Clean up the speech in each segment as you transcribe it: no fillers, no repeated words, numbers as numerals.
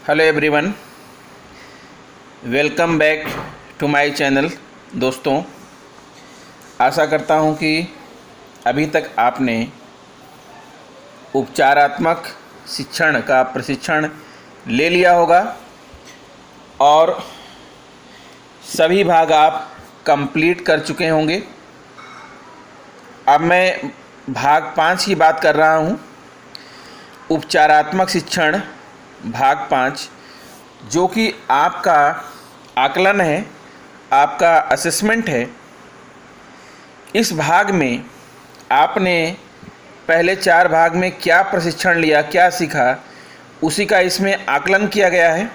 Hello everyone, welcome back to my channel. दोस्तों, आशा करता हूं कि अभी तक आपने उपचारात्मक शिक्षण का प्रशिक्षण ले लिया होगा और सभी भाग आप कंप्लीट कर चुके होंगे। अब मैं भाग 5 की बात कर रहा हूं, उपचारात्मक शिक्षण भाग 5, जो कि आपका आकलन है, आपका असेसमेंट है। इस भाग में आपने पहले 4 भाग में क्या प्रशिक्षण लिया, क्या सीखा, उसी का इसमें आकलन किया गया है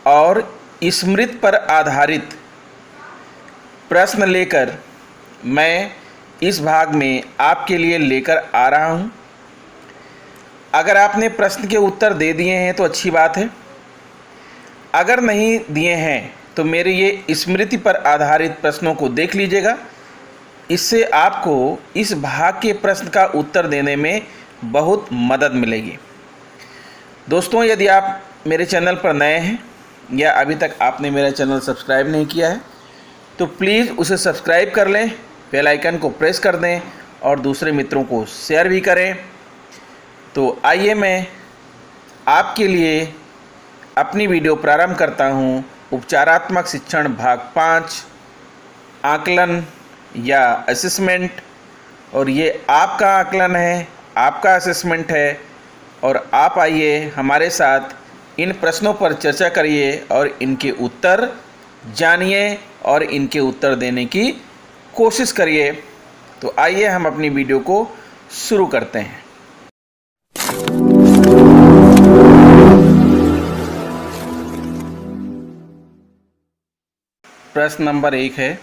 और स्मृति पर आधारित प्रश्न लेकर मैं इस भाग में आपके लिए लेकर आ रहा हूं। अगर आपने प्रश्न के उत्तर दे दिए हैं तो अच्छी बात है, अगर नहीं दिए हैं तो मेरे ये स्मृति पर आधारित प्रश्नों को देख लीजिएगा। इससे आपको इस भाग के प्रश्न का उत्तर देने में बहुत मदद मिलेगी। दोस्तों, यदि आप मेरे चैनल पर नए हैं या अभी तक आपने मेरा चैनल सब्सक्राइब नहीं किया है तो प्लीज़ उसे सब्सक्राइब कर लें, बेल आइकन को प्रेस कर दें और दूसरे मित्रों को शेयर भी करें। तो आइए मैं आपके लिए अपनी वीडियो प्रारंभ करता हूं। उपचारात्मक शिक्षण भाग 5, आकलन या असेसमेंट। और ये आपका आकलन है, आपका असेसमेंट है और आप आइए हमारे साथ इन प्रश्नों पर चर्चा करिए और इनके उत्तर जानिए और इनके उत्तर देने की कोशिश करिए। तो आइए हम अपनी वीडियो को शुरू करते हैं। प्रश्न नंबर 1 है,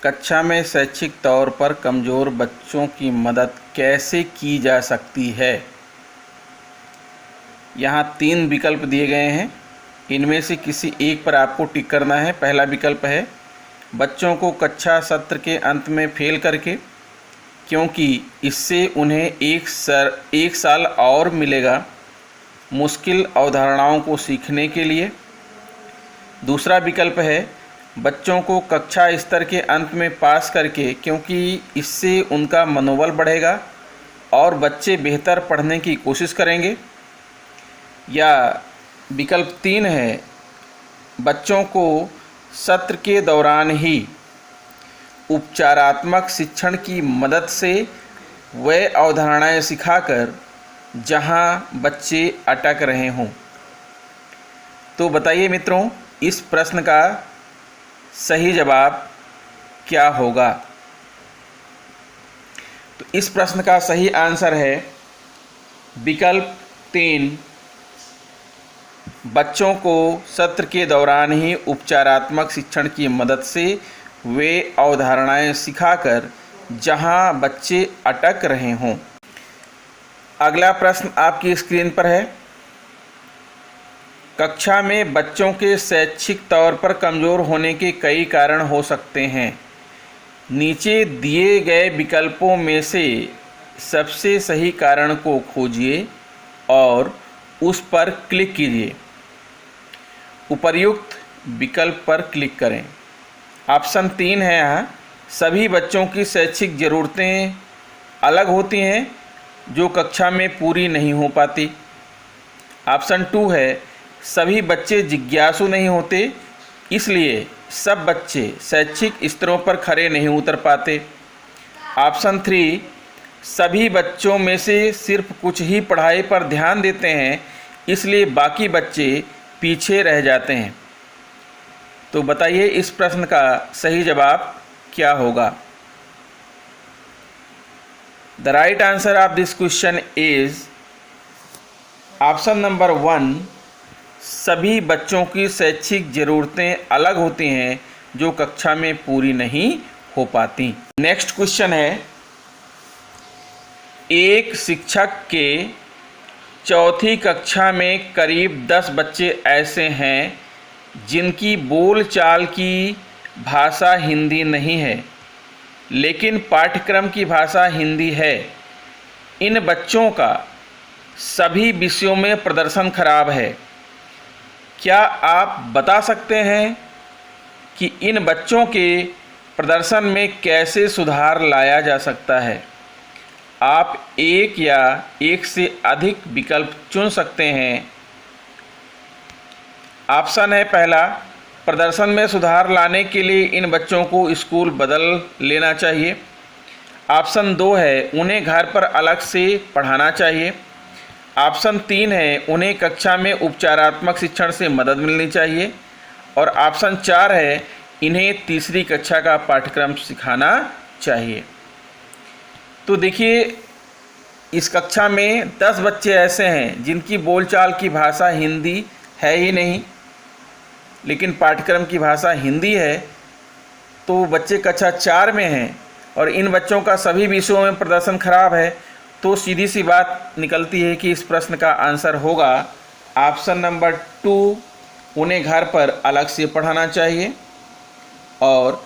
कक्षा में शैक्षिक तौर पर कमज़ोर बच्चों की मदद कैसे की जा सकती है। यहाँ 3 विकल्प दिए गए हैं, इनमें से किसी एक पर आपको टिक करना है। पहला विकल्प है बच्चों को कक्षा सत्र के अंत में फेल करके, क्योंकि इससे उन्हें एक साल और मिलेगा मुश्किल अवधारणाओं को सीखने के लिए। दूसरा विकल्प है बच्चों को कक्षा स्तर के अंत में पास करके, क्योंकि इससे उनका मनोबल बढ़ेगा और बच्चे बेहतर पढ़ने की कोशिश करेंगे। या विकल्प 3 है बच्चों को सत्र के दौरान ही उपचारात्मक शिक्षण की मदद से वे अवधारणाएं सिखाकर जहां बच्चे अटक रहे हों। तो बताइए मित्रों, इस प्रश्न का सही जवाब क्या होगा। तो इस प्रश्न का सही आंसर है विकल्प 3, बच्चों को सत्र के दौरान ही उपचारात्मक शिक्षण की मदद से वे अवधारणाएं सिखाकर जहां बच्चे अटक रहे हों। अगला प्रश्न आपकी स्क्रीन पर है, कक्षा में बच्चों के शैक्षिक तौर पर कमज़ोर होने के कई कारण हो सकते हैं। नीचे दिए गए विकल्पों में से सबसे सही कारण को खोजिए और उस पर क्लिक कीजिए। उपर्युक्त विकल्प पर क्लिक करें। ऑप्शन 3 है यहाँ, सभी बच्चों की शैक्षिक ज़रूरतें अलग होती हैं जो कक्षा में पूरी नहीं हो पाती। ऑप्शन 2 है, सभी बच्चे जिज्ञासु नहीं होते, इसलिए सब बच्चे शैक्षिक स्तरों पर खरे नहीं उतर पाते। ऑप्शन 3, सभी बच्चों में से सिर्फ कुछ ही पढ़ाई पर ध्यान देते हैं, इसलिए बाकी बच्चे पीछे रह जाते हैं। तो बताइए इस प्रश्न का सही जवाब क्या होगा। The right answer of this question is option number 1, सभी बच्चों की शैक्षिक ज़रूरतें अलग होती हैं जो कक्षा में पूरी नहीं हो पाती। नेक्स्ट क्वेश्चन है, एक शिक्षक के चौथी कक्षा में करीब 10 बच्चे ऐसे हैं जिनकी बोलचाल की भाषा हिंदी नहीं है, लेकिन पाठ्यक्रम की भाषा हिंदी है। इन बच्चों का सभी विषयों में प्रदर्शन खराब है। क्या आप बता सकते हैं कि इन बच्चों के प्रदर्शन में कैसे सुधार लाया जा सकता है? आप एक या एक से अधिक विकल्प चुन सकते हैं। ऑप्शन है पहला, प्रदर्शन में सुधार लाने के लिए इन बच्चों को स्कूल बदल लेना चाहिए। ऑप्शन 2 है, उन्हें घर पर अलग से पढ़ाना चाहिए। ऑप्शन 3 है, उन्हें कक्षा में उपचारात्मक शिक्षण से मदद मिलनी चाहिए। और ऑप्शन 4 है, इन्हें तीसरी कक्षा का पाठ्यक्रम सिखाना चाहिए। तो देखिए, इस कक्षा में 10 बच्चे ऐसे हैं जिनकी बोलचाल की भाषा हिंदी है ही नहीं, लेकिन पाठ्यक्रम की भाषा हिंदी है। तो बच्चे कक्षा 4 में हैं और इन बच्चों का सभी विषयों में प्रदर्शन खराब है। तो सीधी सी बात निकलती है कि इस प्रश्न का आंसर होगा ऑप्शन नंबर 2, उन्हें घर पर अलग से पढ़ाना चाहिए। और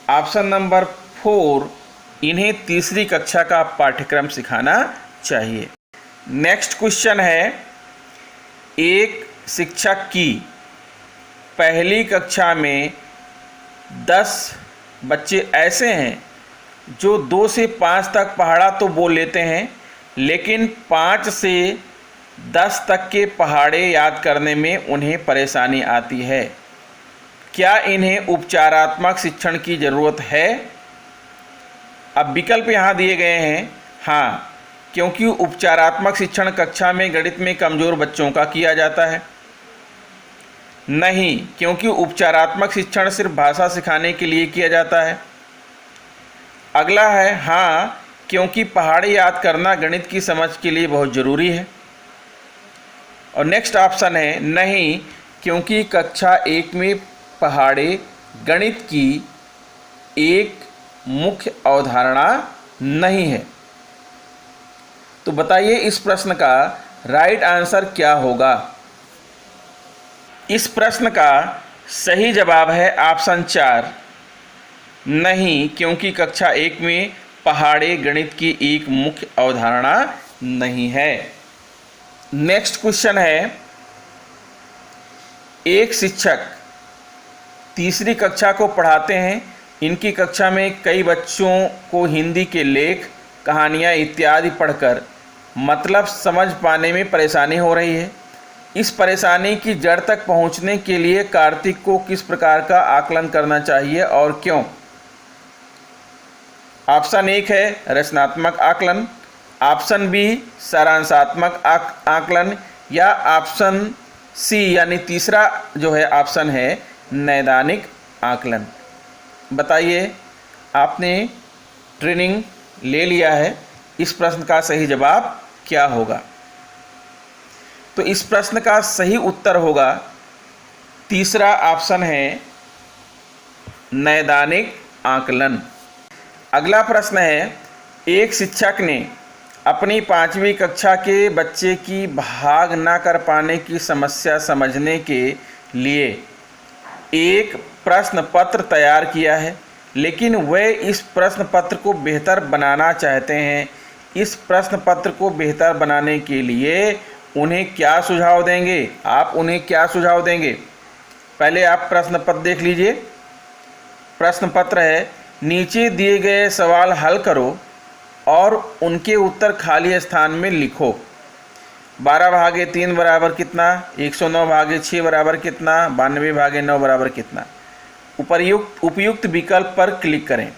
ऑप्शन नंबर 4, इन्हें तीसरी कक्षा का पाठ्यक्रम सिखाना चाहिए। नेक्स्ट क्वेश्चन है, एक शिक्षक की पहली कक्षा में 10 बच्चे ऐसे हैं जो 2 से 5 तक पहाड़ा तो बोल लेते हैं, लेकिन 5 से 10 तक के पहाड़े याद करने में उन्हें परेशानी आती है। क्या इन्हें उपचारात्मक शिक्षण की ज़रूरत है? अब विकल्प यहाँ दिए गए हैं। हाँ, क्योंकि उपचारात्मक शिक्षण कक्षा में गणित में कमज़ोर बच्चों का किया जाता है। नहीं, क्योंकि उपचारात्मक शिक्षण सिर्फ भाषा सिखाने के लिए किया जाता है। अगला है हाँ, क्योंकि पहाड़े याद करना गणित की समझ के लिए बहुत ज़रूरी है। और नेक्स्ट ऑप्शन है नहीं, क्योंकि कक्षा 1 में पहाड़े गणित की एक मुख्य अवधारणा नहीं है। तो बताइए इस प्रश्न का राइट आंसर क्या होगा? इस प्रश्न का सही जवाब है ऑप्शन 4, नहीं, क्योंकि कक्षा 1 में पहाड़े गणित की एक मुख्य अवधारणा नहीं है। नेक्स्ट क्वेश्चन है, एक शिक्षक तीसरी कक्षा को पढ़ाते हैं। इनकी कक्षा में कई बच्चों को हिंदी के लेख, कहानियाँ इत्यादि पढ़कर मतलब समझ पाने में परेशानी हो रही है। इस परेशानी की जड़ तक पहुंचने के लिए कार्तिक को किस प्रकार का आकलन करना चाहिए और क्यों? ऑप्शन 1 है रचनात्मक आकलन, ऑप्शन बी सारांशात्मक आकलन, या ऑप्शन सी यानी तीसरा जो है ऑप्शन है नैदानिक आकलन। बताइए, आपने ट्रेनिंग ले लिया है, इस प्रश्न का सही जवाब क्या होगा? तो इस प्रश्न का सही उत्तर होगा तीसरा ऑप्शन है नैदानिक आकलन। अगला प्रश्न है, एक शिक्षक ने अपनी 5वीं कक्षा के बच्चे की भाग न कर पाने की समस्या समझने के लिए एक प्रश्न पत्र तैयार किया है, लेकिन वे इस प्रश्न पत्र को बेहतर बनाना चाहते हैं। इस प्रश्न पत्र को बेहतर बनाने के लिए उन्हें क्या सुझाव देंगे? आप उन्हें क्या सुझाव देंगे? पहले आप प्रश्न पत्र देख लीजिए। प्रश्न पत्र है, नीचे दिए गए सवाल हल करो और उनके उत्तर खाली स्थान में लिखो। 12/3 बराबर कितना? 109/6 बराबर कितना? 92/9 बराबर कितना? उपयुक्त विकल्प पर क्लिक करें।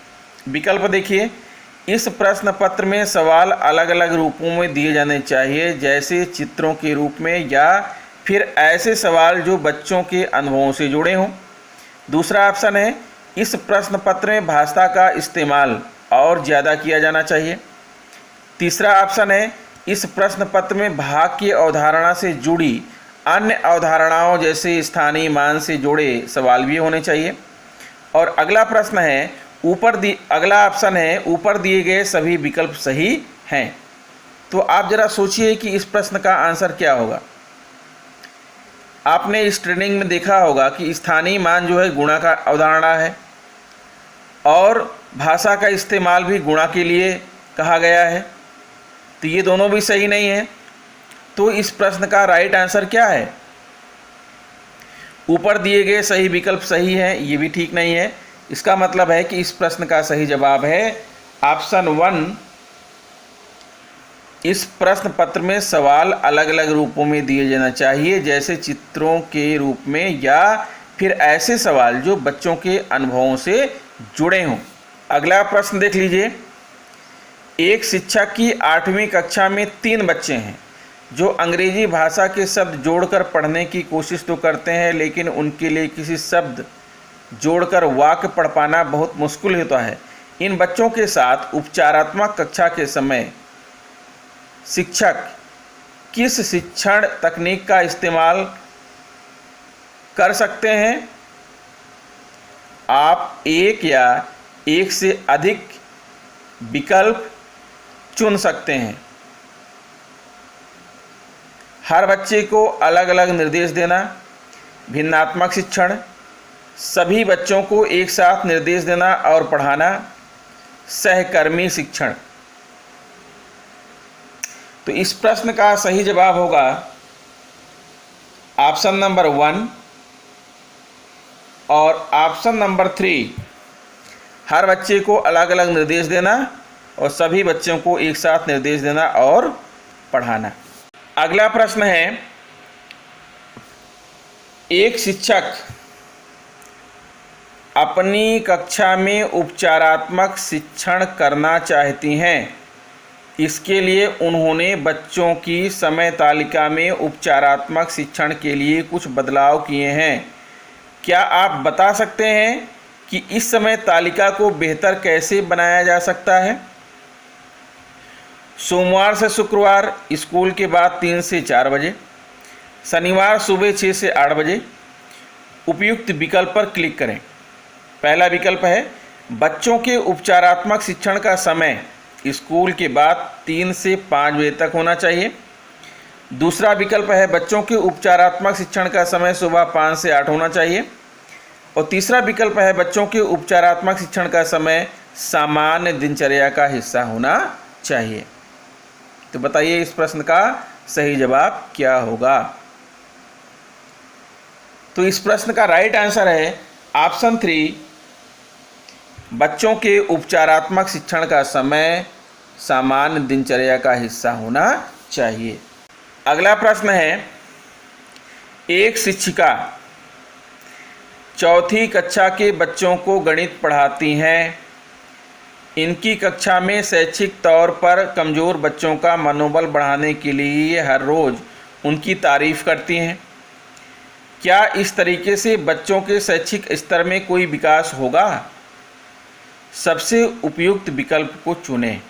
विकल्प देखिए, इस प्रश्न पत्र में सवाल अलग अलग रूपों में दिए जाने चाहिए, जैसे चित्रों के रूप में, या फिर ऐसे सवाल जो बच्चों के अनुभवों से जुड़े हों। दूसरा ऑप्शन है, इस प्रश्न पत्र में भाषा का इस्तेमाल और ज़्यादा किया जाना चाहिए। तीसरा ऑप्शन है, इस प्रश्न पत्र में भाग की अवधारणा से जुड़ी अन्य अवधारणाओं जैसे स्थानीय मान से जुड़े सवाल भी होने चाहिए। और अगला प्रश्न है, अगला ऑप्शन है, ऊपर दिए गए सभी विकल्प सही हैं। तो आप ज़रा सोचिए कि इस प्रश्न का आंसर क्या होगा। आपने इस ट्रेनिंग में देखा होगा कि स्थानीय मान जो है गुणा का अवधारणा है और भाषा का इस्तेमाल भी गुणा के लिए कहा गया है, तो ये दोनों भी सही नहीं है। तो इस प्रश्न का राइट आंसर क्या है? ऊपर दिए गए सही विकल्प सही है, ये भी ठीक नहीं है। इसका मतलब है कि इस प्रश्न का सही जवाब है ऑप्शन 1। इस प्रश्न पत्र में सवाल अलग अलग रूपों में दिए जाना चाहिए, जैसे चित्रों के रूप में या फिर ऐसे सवाल जो बच्चों के अनुभवों से जुड़े हों। अगला प्रश्न देख लीजिए। एक शिक्षक की 8वीं कक्षा में 3 बच्चे हैं जो अंग्रेजी भाषा के शब्द जोड़कर पढ़ने की कोशिश तो करते हैं, लेकिन उनके लिए किसी शब्द जोड़कर वाक्य पढ़ पाना बहुत मुश्किल होता है। इन बच्चों के साथ उपचारात्मक कक्षा के समय शिक्षक किस शिक्षण तकनीक का इस्तेमाल कर सकते हैं? आप एक या एक से अधिक विकल्प चुन सकते हैं। हर बच्चे को अलग अलग निर्देश देना, भिन्नात्मक शिक्षण, सभी बच्चों को एक साथ निर्देश देना और पढ़ाना, सहकर्मी शिक्षण। तो इस प्रश्न का सही जवाब होगा ऑप्शन नंबर 1 और ऑप्शन नंबर 3, हर बच्चे को अलग अलग निर्देश देना और सभी बच्चों को एक साथ निर्देश देना और पढ़ाना। अगला प्रश्न है, एक शिक्षक अपनी कक्षा में उपचारात्मक शिक्षण करना चाहती हैं। इसके लिए उन्होंने बच्चों की समय तालिका में उपचारात्मक शिक्षण के लिए कुछ बदलाव किए हैं। क्या आप बता सकते हैं कि इस समय तालिका को बेहतर कैसे बनाया जा सकता है? सोमवार से शुक्रवार स्कूल के बाद 3 से 4 बजे, शनिवार सुबह 6 से 8 बजे। उपयुक्त विकल्प पर क्लिक करें। पहला विकल्प है बच्चों के उपचारात्मक शिक्षण का समय स्कूल के बाद 3 से 5 बजे तक होना चाहिए। दूसरा विकल्प है बच्चों के उपचारात्मक शिक्षण का समय सुबह 5 से 8 होना चाहिए। और तीसरा विकल्प है बच्चों के उपचारात्मक शिक्षण का समय सामान्य दिनचर्या का हिस्सा होना चाहिए। तो बताइए इस प्रश्न का सही जवाब क्या होगा? तो इस प्रश्न का राइट आंसर है ऑप्शन 3, बच्चों के उपचारात्मक शिक्षण का समय सामान्य दिनचर्या का हिस्सा होना चाहिए। अगला प्रश्न है, एक शिक्षिका 4ठी कक्षा के बच्चों को गणित पढ़ाती हैं। इनकी कक्षा में शैक्षिक तौर पर कमज़ोर बच्चों का मनोबल बढ़ाने के लिए ये हर रोज़ उनकी तारीफ़ करती हैं। क्या इस तरीके से बच्चों के शैक्षिक स्तर में कोई विकास होगा? सबसे उपयुक्त विकल्प को चुनें।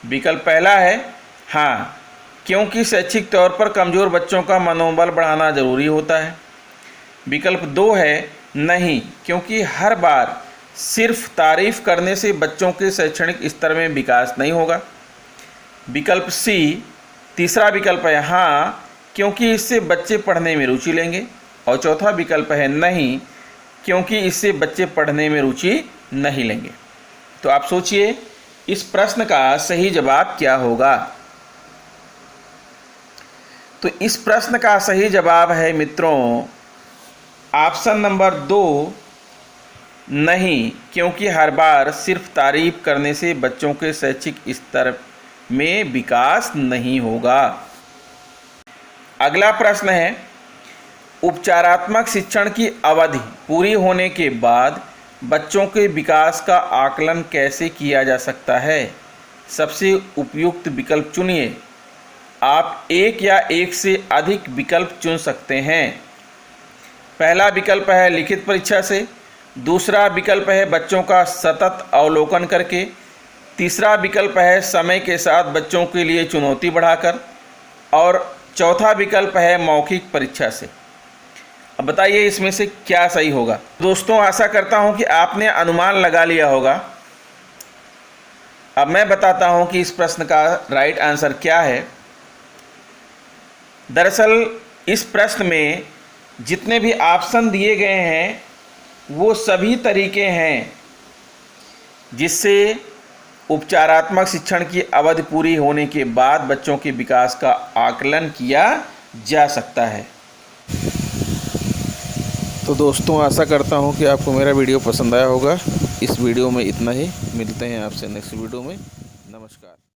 विकल्प पहला है हाँ, क्योंकि शैक्षिक तौर पर कमज़ोर बच्चों का मनोबल बढ़ाना ज़रूरी होता है। विकल्प 2 है नहीं, क्योंकि हर बार सिर्फ तारीफ़ करने से बच्चों के शैक्षणिक स्तर में विकास नहीं होगा। विकल्प सी, तीसरा विकल्प है हाँ, क्योंकि इससे बच्चे पढ़ने में रुचि लेंगे। और चौथा विकल्प है नहीं, क्योंकि इससे बच्चे पढ़ने में रुचि नहीं लेंगे। तो आप सोचिए इस प्रश्न का सही जवाब क्या होगा? तो इस प्रश्न का सही जवाब है मित्रों ऑप्शन नंबर 2, नहीं, क्योंकि हर बार सिर्फ तारीफ करने से बच्चों के शैक्षिक स्तर में विकास नहीं होगा। अगला प्रश्न है, उपचारात्मक शिक्षण की अवधि पूरी होने के बाद बच्चों के विकास का आकलन कैसे किया जा सकता है? सबसे उपयुक्त विकल्प चुनिए। आप एक या एक से अधिक विकल्प चुन सकते हैं। पहला विकल्प है लिखित परीक्षा से, दूसरा विकल्प है बच्चों का सतत अवलोकन करके, तीसरा विकल्प है समय के साथ बच्चों के लिए चुनौती बढ़ाकर, और चौथा विकल्प है मौखिक परीक्षा से। अब बताइए इसमें से क्या सही होगा? दोस्तों आशा करता हूं कि आपने अनुमान लगा लिया होगा। अब मैं बताता हूं कि इस प्रश्न का राइट आंसर क्या है। दरअसल इस प्रश्न में जितने भी ऑप्शन दिए गए हैं वो सभी तरीके हैं जिससे उपचारात्मक शिक्षण की अवधि पूरी होने के बाद बच्चों के विकास का आकलन किया जा सकता है। तो दोस्तों, आशा करता हूँ कि आपको मेरा वीडियो पसंद आया होगा। इस वीडियो में इतना ही। मिलते हैं आपसे नेक्स्ट वीडियो में। नमस्कार।